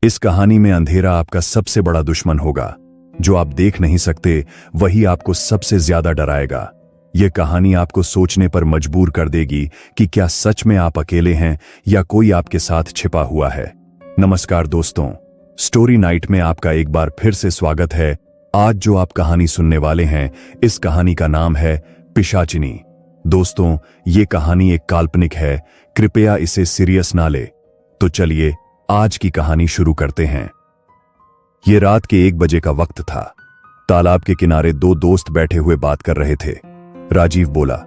इस कहानी में अंधेरा आपका सबसे बड़ा दुश्मन होगा। जो आप देख नहीं सकते वही आपको सबसे ज्यादा डराएगा। यह कहानी आपको सोचने पर मजबूर कर देगी कि क्या सच में आप अकेले हैं या कोई आपके साथ छिपा हुआ है। नमस्कार दोस्तों, स्टोरी नाइट में आपका एक बार फिर से स्वागत है। आज जो आप कहानी सुनने वाले हैं, इस कहानी का नाम है पिशाचिनी। दोस्तों, ये कहानी एक काल्पनिक है, कृपया इसे सीरियस ना ले। तो चलिए आज की कहानी शुरू करते हैं। ये रात के 1 बजे का वक्त था। तालाब के किनारे 2 दोस्त बैठे हुए बात कर रहे थे। राजीव बोला,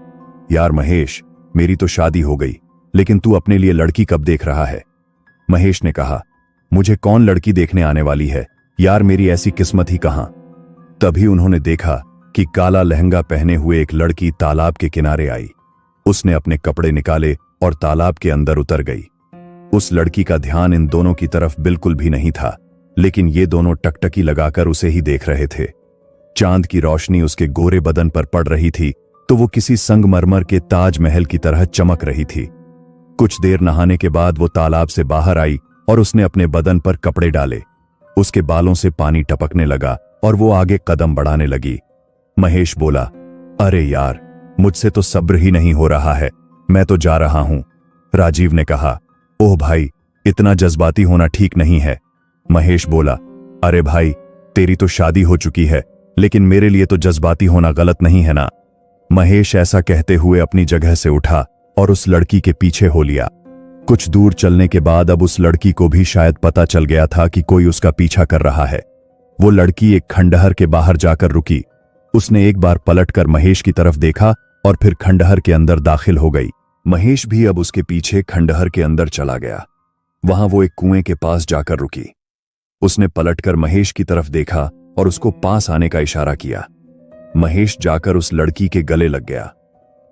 यार महेश, मेरी तो शादी हो गई, लेकिन तू अपने लिए लड़की कब देख रहा है? महेश ने कहा, मुझे कौन लड़की देखने आने वाली है यार, मेरी ऐसी किस्मत ही कहां। तभी उन्होंने देखा कि काला लहंगा पहने हुए एक लड़की तालाब के किनारे आई। उसने अपने कपड़े निकाले और तालाब के अंदर उतर गई। उस लड़की का ध्यान इन दोनों की तरफ बिल्कुल भी नहीं था, लेकिन ये दोनों टकटकी लगाकर उसे ही देख रहे थे। चांद की रोशनी उसके गोरे बदन पर पड़ रही थी तो वो किसी संगमरमर के ताजमहल की तरह चमक रही थी। कुछ देर नहाने के बाद वो तालाब से बाहर आई और उसने अपने बदन पर कपड़े डाले। उसके बालों से पानी टपकने लगा और वो आगे कदम बढ़ाने लगी। महेश बोला, अरे यार, मुझसे तो सब्र ही नहीं हो रहा है, मैं तो जा रहा हूं। राजीव ने कहा, ओह भाई, इतना जज्बाती होना ठीक नहीं है। महेश बोला, अरे भाई, तेरी तो शादी हो चुकी है, लेकिन मेरे लिए तो जज्बाती होना गलत नहीं है ना। महेश ऐसा कहते हुए अपनी जगह से उठा और उस लड़की के पीछे हो लिया। कुछ दूर चलने के बाद अब उस लड़की को भी शायद पता चल गया था कि कोई उसका पीछा कर रहा है। वो लड़की एक खंडहर के बाहर जाकर रुकी। उसने एक बार पलटकर महेश की तरफ देखा और फिर खंडहर के अंदर दाखिल हो गई। महेश भी अब उसके पीछे खंडहर के अंदर चला गया। वहां वो एक कुएं के पास जाकर रुकी। उसने पलटकर महेश की तरफ देखा और उसको पास आने का इशारा किया। महेश जाकर उस लड़की के गले लग गया।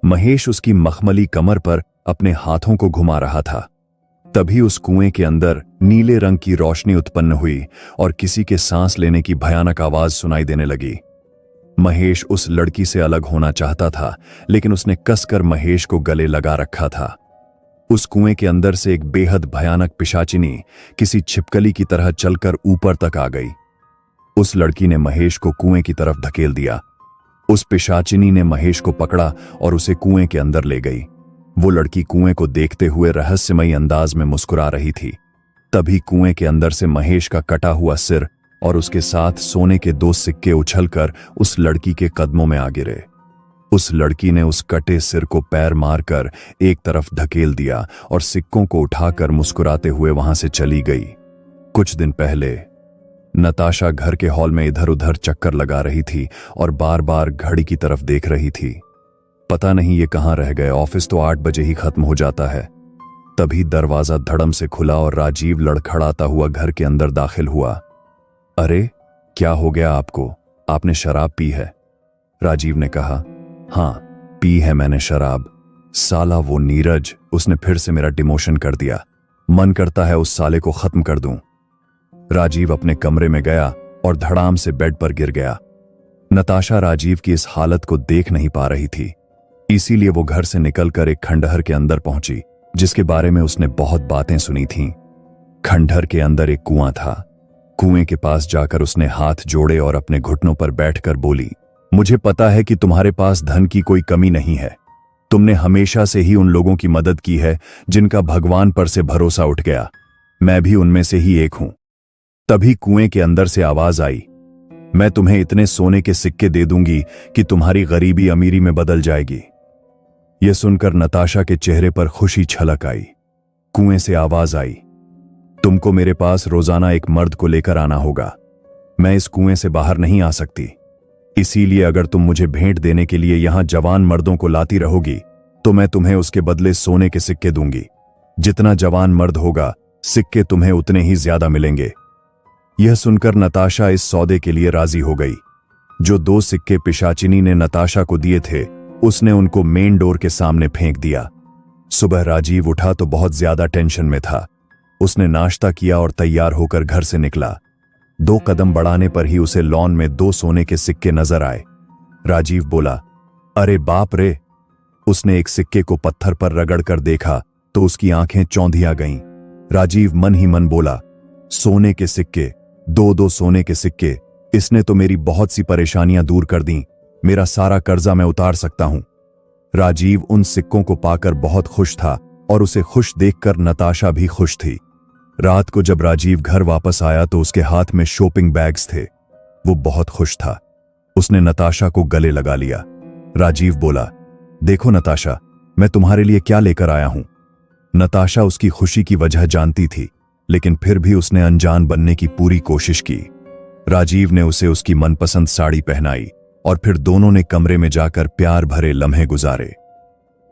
महेश उसकी मखमली कमर पर अपने हाथों को घुमा रहा था। तभी उस कुएं के अंदर नीले रंग की रोशनी उत्पन्न हुई और किसी के सांस लेने की भयानक आवाज सुनाई देने लगी। महेश उस लड़की से अलग होना चाहता था, लेकिन उसने कसकर महेश को गले लगा रखा था। उस कुएं के अंदर से एक बेहद भयानक पिशाचिनी किसी छिपकली की तरह चलकर ऊपर तक आ गई। उस लड़की ने महेश को कुएं की तरफ धकेल दिया। उस पिशाचिनी ने महेश को पकड़ा और उसे कुएं के अंदर ले गई। वो लड़की कुएं को देखते हुए रहस्यमयी अंदाज में मुस्कुरा रही थी। तभी कुएं के अंदर से महेश का कटा हुआ सिर और उसके साथ सोने के 2 सिक्के उछलकर उस लड़की के कदमों में आ गिरे। उस लड़की ने उस कटे सिर को पैर मारकर एक तरफ धकेल दिया और सिक्कों को उठाकर मुस्कुराते हुए वहां से चली गई। कुछ दिन पहले नताशा घर के हॉल में इधर उधर चक्कर लगा रही थी और बार बार घड़ी की तरफ देख रही थी। पता नहीं ये कहां रह गए, ऑफिस तो 8 बजे ही खत्म हो जाता है। तभी दरवाजा धड़म से खुला और राजीव लड़खड़ाता हुआ घर के अंदर दाखिल हुआ। अरे, क्या हो गया आपको? आपने शराब पी है? राजीव ने कहा, हां, पी है मैंने शराब। साला वो नीरज, उसने फिर से मेरा डिमोशन कर दिया। मन करता है उस साले को खत्म कर दूं। राजीव अपने कमरे में गया और धड़ाम से बेड पर गिर गया। नताशा राजीव की इस हालत को देख नहीं पा रही थी, इसीलिए वो घर से निकलकर एक खंडहर के अंदर पहुंची, जिसके बारे में उसने बहुत बातें सुनी थीं। खंडहर के अंदर एक कुआं था। कुएं के पास जाकर उसने हाथ जोड़े और अपने घुटनों पर बैठकर बोली, मुझे पता है कि तुम्हारे पास धन की कोई कमी नहीं है। तुमने हमेशा से ही उन लोगों की मदद की है जिनका भगवान पर से भरोसा उठ गया। मैं भी उनमें से ही एक हूं। तभी कुएं के अंदर से आवाज आई, मैं तुम्हें इतने सोने के सिक्के दे दूंगी कि तुम्हारी गरीबी अमीरी में बदल जाएगी। यह सुनकर नताशा के चेहरे पर खुशी छलक आई। कुएं से आवाज आई, तुमको मेरे पास रोजाना एक मर्द को लेकर आना होगा। मैं इस कुएं से बाहर नहीं आ सकती, इसीलिए अगर तुम मुझे भेंट देने के लिए यहां जवान मर्दों को लाती रहोगी तो मैं तुम्हें उसके बदले सोने के सिक्के दूंगी। जितना जवान मर्द होगा, सिक्के तुम्हें उतने ही ज्यादा मिलेंगे। यह सुनकर नताशा इस सौदे के लिए राजी हो गई। जो 2 सिक्के पिशाचिनी ने नताशा को दिए थे, उसने उनको मेन डोर के सामने फेंक दिया। सुबह राजीव उठा तो बहुत ज्यादा टेंशन में था। उसने नाश्ता किया और तैयार होकर घर से निकला। 2 कदम बढ़ाने पर ही उसे लॉन में 2 सोने के सिक्के नजर आए। राजीव बोला, अरे बाप रे। उसने एक सिक्के को पत्थर पर रगड़कर देखा तो उसकी आंखें चौंधिया गईं। राजीव मन ही मन बोला, सोने के सिक्के, 2-2 सोने के सिक्के। इसने तो मेरी बहुत सी परेशानियां दूर कर दी। मेरा सारा कर्जा मैं उतार सकता हूं। राजीव उन सिक्कों को पाकर बहुत खुश था और उसे खुश देखकर नताशा भी खुश थी। रात को जब राजीव घर वापस आया तो उसके हाथ में शॉपिंग बैग्स थे। वो बहुत खुश था। उसने नताशा को गले लगा लिया। राजीव बोला, देखो नताशा, मैं तुम्हारे लिए क्या लेकर आया हूं। नताशा उसकी खुशी की वजह जानती थी, लेकिन फिर भी उसने अनजान बनने की पूरी कोशिश की। राजीव ने उसे उसकी मनपसंद साड़ी पहनाई और फिर दोनों ने कमरे में जाकर प्यार भरे लम्हे गुजारे।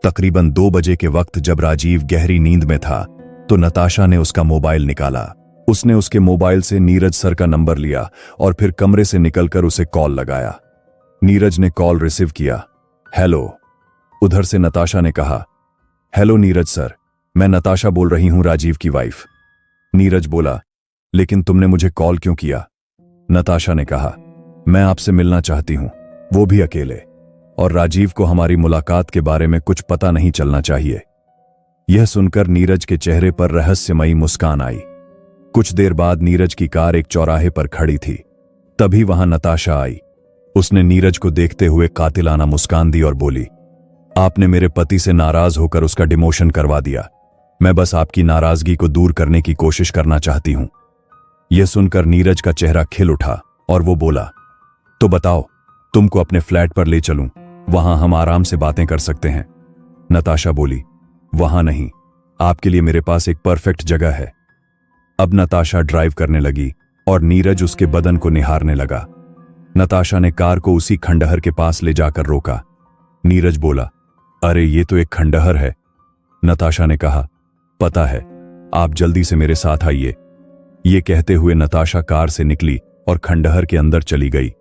तकरीबन 2 बजे के वक्त जब राजीव गहरी नींद में था तो नताशा ने उसका मोबाइल निकाला। उसने उसके मोबाइल से नीरज सर का नंबर लिया और फिर कमरे से निकलकर उसे कॉल लगाया। नीरज ने कॉल रिसीव किया। हेलो, उधर से नताशा ने कहा। हेलो नीरज सर, मैं नताशा बोल रही हूं, राजीव की वाइफ। नीरज बोला, लेकिन तुमने मुझे कॉल क्यों किया? नताशा ने कहा, मैं आपसे मिलना चाहती हूं, वो भी अकेले, और राजीव को हमारी मुलाकात के बारे में कुछ पता नहीं चलना चाहिए। यह सुनकर नीरज के चेहरे पर रहस्यमयी मुस्कान आई। कुछ देर बाद नीरज की कार एक चौराहे पर खड़ी थी। तभी वहां नताशा आई। उसने नीरज को देखते हुए कातिलाना मुस्कान दी और बोली, आपने मेरे पति से नाराज होकर उसका डिमोशन करवा दिया। मैं बस आपकी नाराजगी को दूर करने की कोशिश करना चाहती हूं। यह सुनकर नीरज का चेहरा खिल उठा और वो बोला, तो बताओ, तुमको अपने फ्लैट पर ले चलूं, वहां हम आराम से बातें कर सकते हैं। नताशा बोली, वहां नहीं, आपके लिए मेरे पास एक परफेक्ट जगह है। अब नताशा ड्राइव करने लगी और नीरज उसके बदन को निहारने लगा। नताशा ने कार को उसी खंडहर के पास ले जाकर रोका। नीरज बोला, अरे ये तो एक खंडहर है। नताशा ने कहा, पता है, आप जल्दी से मेरे साथ आइए। ये कहते हुए नताशा कार से निकली और खंडहर के अंदर चली गई।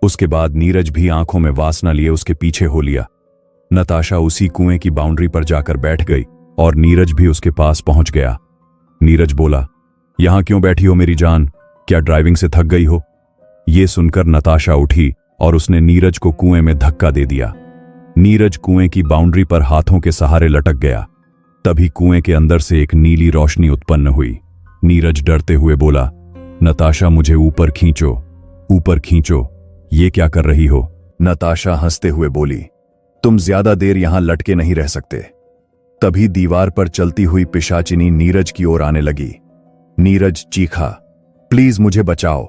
उसके बाद नीरज भी आंखों में वासना लिए उसके पीछे हो लिया। नताशा उसी कुएं की बाउंड्री पर जाकर बैठ गई और नीरज भी उसके पास पहुंच गया। नीरज बोला, यहां क्यों बैठी हो मेरी जान? क्या ड्राइविंग से थक गई हो? ये सुनकर नताशा उठी और उसने नीरज को कुएं में धक्का दे दिया। नीरज कुएं की बाउंड्री पर हाथों के सहारे लटक गया। तभी कुएं के अंदर से एक नीली रोशनी उत्पन्न हुई। नीरज डरते हुए बोला, नताशा मुझे ऊपर खींचो, ऊपर खींचो। ये क्या कर रही हो? नताशा हंसते हुए बोली, तुम ज्यादा देर यहां लटके नहीं रह सकते। तभी दीवार पर चलती हुई पिशाचिनी नीरज की ओर आने लगी। नीरज चीखा, प्लीज मुझे बचाओ।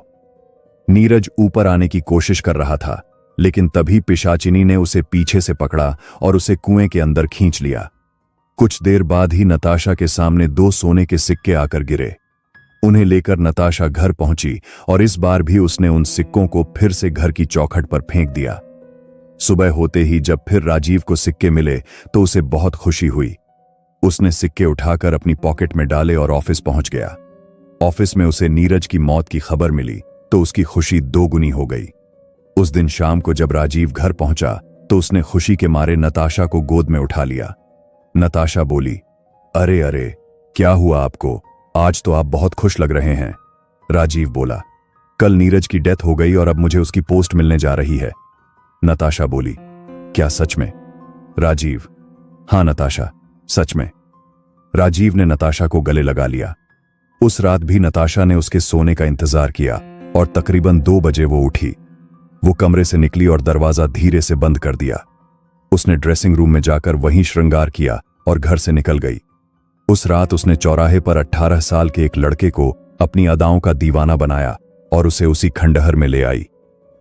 नीरज ऊपर आने की कोशिश कर रहा था, लेकिन तभी पिशाचिनी ने उसे पीछे से पकड़ा और उसे कुएं के अंदर खींच लिया। कुछ देर बाद ही नताशा के सामने 2 सोने के सिक्के आकर गिरे। उन्हें लेकर नताशा घर पहुंची और इस बार भी उसने उन सिक्कों को फिर से घर की चौखट पर फेंक दिया। सुबह होते ही जब फिर राजीव को सिक्के मिले तो उसे बहुत खुशी हुई। उसने सिक्के उठाकर अपनी पॉकेट में डाले और ऑफिस पहुंच गया। ऑफिस में उसे नीरज की मौत की खबर मिली तो उसकी खुशी 2 गुनी हो गई। उस दिन शाम को जब राजीव घर पहुंचा तो उसने खुशी के मारे नताशा को गोद में उठा लिया। नताशा बोली, अरे अरे, क्या हुआ आपको? आज तो आप बहुत खुश लग रहे हैं। राजीव बोला, कल नीरज की डेथ हो गई और अब मुझे उसकी पोस्ट मिलने जा रही है। नताशा बोली, क्या सच में? राजीव, हां नताशा, सच में। राजीव ने नताशा को गले लगा लिया। उस रात भी नताशा ने उसके सोने का इंतजार किया और तकरीबन 2 बजे वो उठी। वो कमरे से निकली और दरवाजा धीरे से बंद कर दिया। उसने ड्रेसिंग रूम में जाकर वहीं श्रृंगार किया और घर से निकल गई। उस रात उसने चौराहे पर 18 साल के एक लड़के को अपनी अदाओं का दीवाना बनाया और उसे उसी खंडहर में ले आई।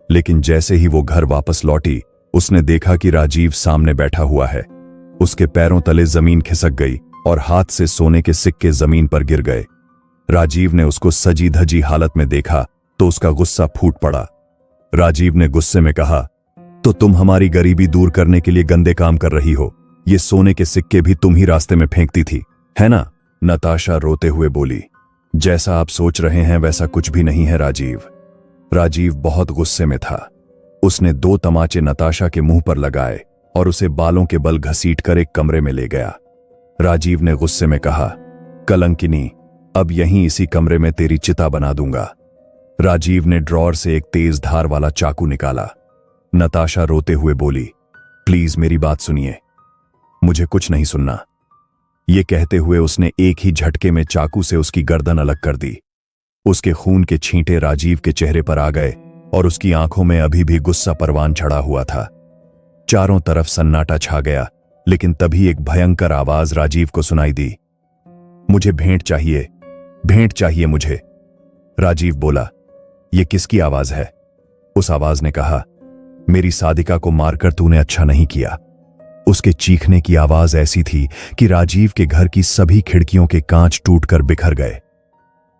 लेकिन जैसे ही वो घर वापस लौटी, उसने देखा कि राजीव सामने बैठा हुआ है। उसके पैरों तले जमीन खिसक गई और हाथ से सोने के सिक्के जमीन पर गिर गए। राजीव ने उसको सजी धजी हालत में देखा तो उसका गुस्सा फूट पड़ा। राजीव ने गुस्से में कहा, तो तुम हमारी गरीबी दूर करने के लिए गंदे काम कर रही हो। ये सोने के सिक्के भी तुम ही रास्ते में फेंकती थी, है ना? नताशा रोते हुए बोली, जैसा आप सोच रहे हैं वैसा कुछ भी नहीं है राजीव। राजीव बहुत गुस्से में था। उसने 2 तमाचे नताशा के मुंह पर लगाए और उसे बालों के बल घसीटकर एक कमरे में ले गया। राजीव ने गुस्से में कहा, कलंकिनी, अब यहीं इसी कमरे में तेरी चिता बना दूंगा। राजीव ने ड्रॉर से एक तेज धार वाला चाकू निकाला। नताशा रोते हुए बोली, प्लीज मेरी बात सुनिए, मुझे कुछ नहीं सुनना। ये कहते हुए उसने एक ही झटके में चाकू से उसकी गर्दन अलग कर दी। उसके खून के छींटे राजीव के चेहरे पर आ गए और उसकी आंखों में अभी भी गुस्सा परवान चढ़ा हुआ था। चारों तरफ सन्नाटा छा गया, लेकिन तभी एक भयंकर आवाज राजीव को सुनाई दी। मुझे भेंट चाहिए मुझे। राजीव बोला, यह किसकी आवाज है? उस आवाज ने कहा, मेरी सादिका को मारकर तूने अच्छा नहीं किया। उसके चीखने की आवाज ऐसी थी कि राजीव के घर की सभी खिड़कियों के कांच टूटकर बिखर गए।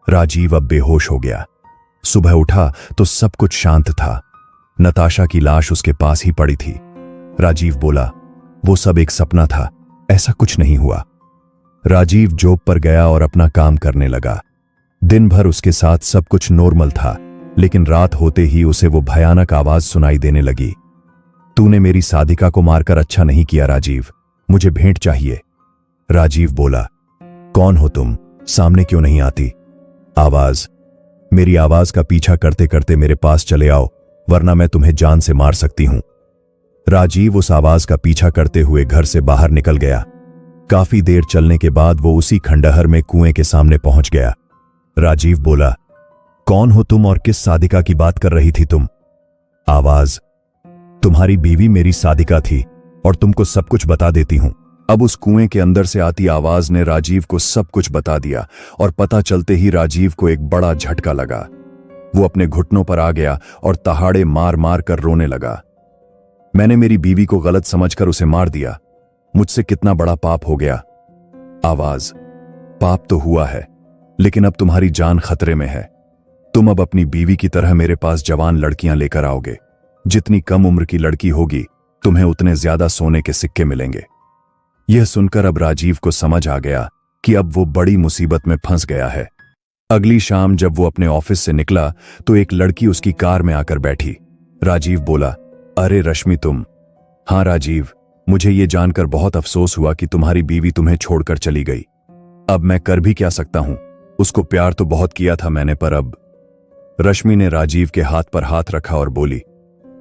राजीव अब बेहोश हो गया। सुबह उठा तो सब कुछ शांत था। नताशा की लाश उसके पास ही पड़ी थी। राजीव बोला, वो सब एक सपना था, ऐसा कुछ नहीं हुआ। राजीव जॉब पर गया और अपना काम करने लगा। दिन भर उसके साथ सब कुछ नॉर्मल था, लेकिन रात होते ही उसे वो भयानक आवाज सुनाई देने लगी। तूने मेरी सादिका को मारकर अच्छा नहीं किया राजीव, मुझे भेंट चाहिए। राजीव बोला, कौन हो तुम? सामने क्यों नहीं आती? आवाज, मेरी आवाज का पीछा करते करते मेरे पास चले आओ, वरना मैं तुम्हें जान से मार सकती हूं। राजीव उस आवाज का पीछा करते हुए घर से बाहर निकल गया। काफी देर चलने के बाद वो उसी खंडहर में कुएं के सामने पहुंच गया। राजीव बोला, कौन हो तुम और किस सादिका की बात कर रही थी तुम? आवाज, तुम्हारी बीवी मेरी सादिका थी और तुमको सब कुछ बता देती हूं। अब उस कुएं के अंदर से आती आवाज ने राजीव को सब कुछ बता दिया और पता चलते ही राजीव को एक बड़ा झटका लगा। वो अपने घुटनों पर आ गया और तहाड़े मार मार कर रोने लगा। मैंने मेरी बीवी को गलत समझकर उसे मार दिया। मुझसे कितना बड़ा पाप हो गया। आवाज, पाप तो हुआ है, लेकिन अब तुम्हारी जान खतरे में है। तुम अब अपनी बीवी की तरह मेरे पास जवान लड़कियां लेकर आओगे। जितनी कम उम्र की लड़की होगी, तुम्हें उतने ज्यादा सोने के सिक्के मिलेंगे। यह सुनकर अब राजीव को समझ आ गया कि अब वो बड़ी मुसीबत में फंस गया है। अगली शाम जब वो अपने ऑफिस से निकला तो एक लड़की उसकी कार में आकर बैठी। राजीव बोला, अरे रश्मि तुम? हाँ राजीव, मुझे ये जानकर बहुत अफसोस हुआ कि तुम्हारी बीवी तुम्हें छोड़कर चली गई। अब मैं कर भी क्या सकता हूं? उसको प्यार तो बहुत किया था मैंने, पर अब। रश्मि ने राजीव के हाथ पर हाथ रखा और बोली,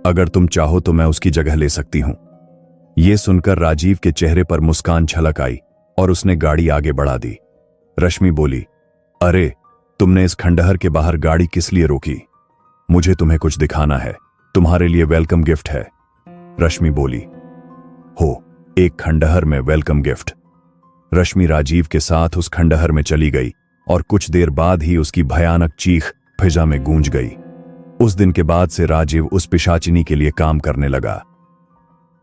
अगर तुम चाहो तो मैं उसकी जगह ले सकती हूं। यह सुनकर राजीव के चेहरे पर मुस्कान छलक आई और उसने गाड़ी आगे बढ़ा दी। रश्मि बोली, अरे तुमने इस खंडहर के बाहर गाड़ी किस लिए रोकी? मुझे तुम्हें कुछ दिखाना है, तुम्हारे लिए वेलकम गिफ्ट है। रश्मि बोली, हो, एक खंडहर में वेलकम गिफ्ट। रश्मि राजीव के साथ उस खंडहर में चली गई और कुछ देर बाद ही उसकी भयानक चीख फिजा में गूंज गई। उस दिन के बाद से राजीव उस पिशाचिनी के लिए काम करने लगा।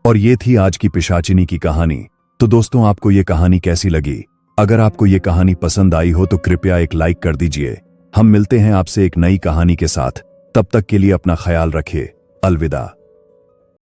और ये थी आज की पिशाचिनी की कहानी। तो दोस्तों, आपको ये कहानी कैसी लगी? अगर आपको ये कहानी पसंद आई हो तो कृपया एक लाइक कर दीजिए। हम मिलते हैं आपसे एक नई कहानी के साथ। तब तक के लिए अपना ख्याल रखिए। अलविदा।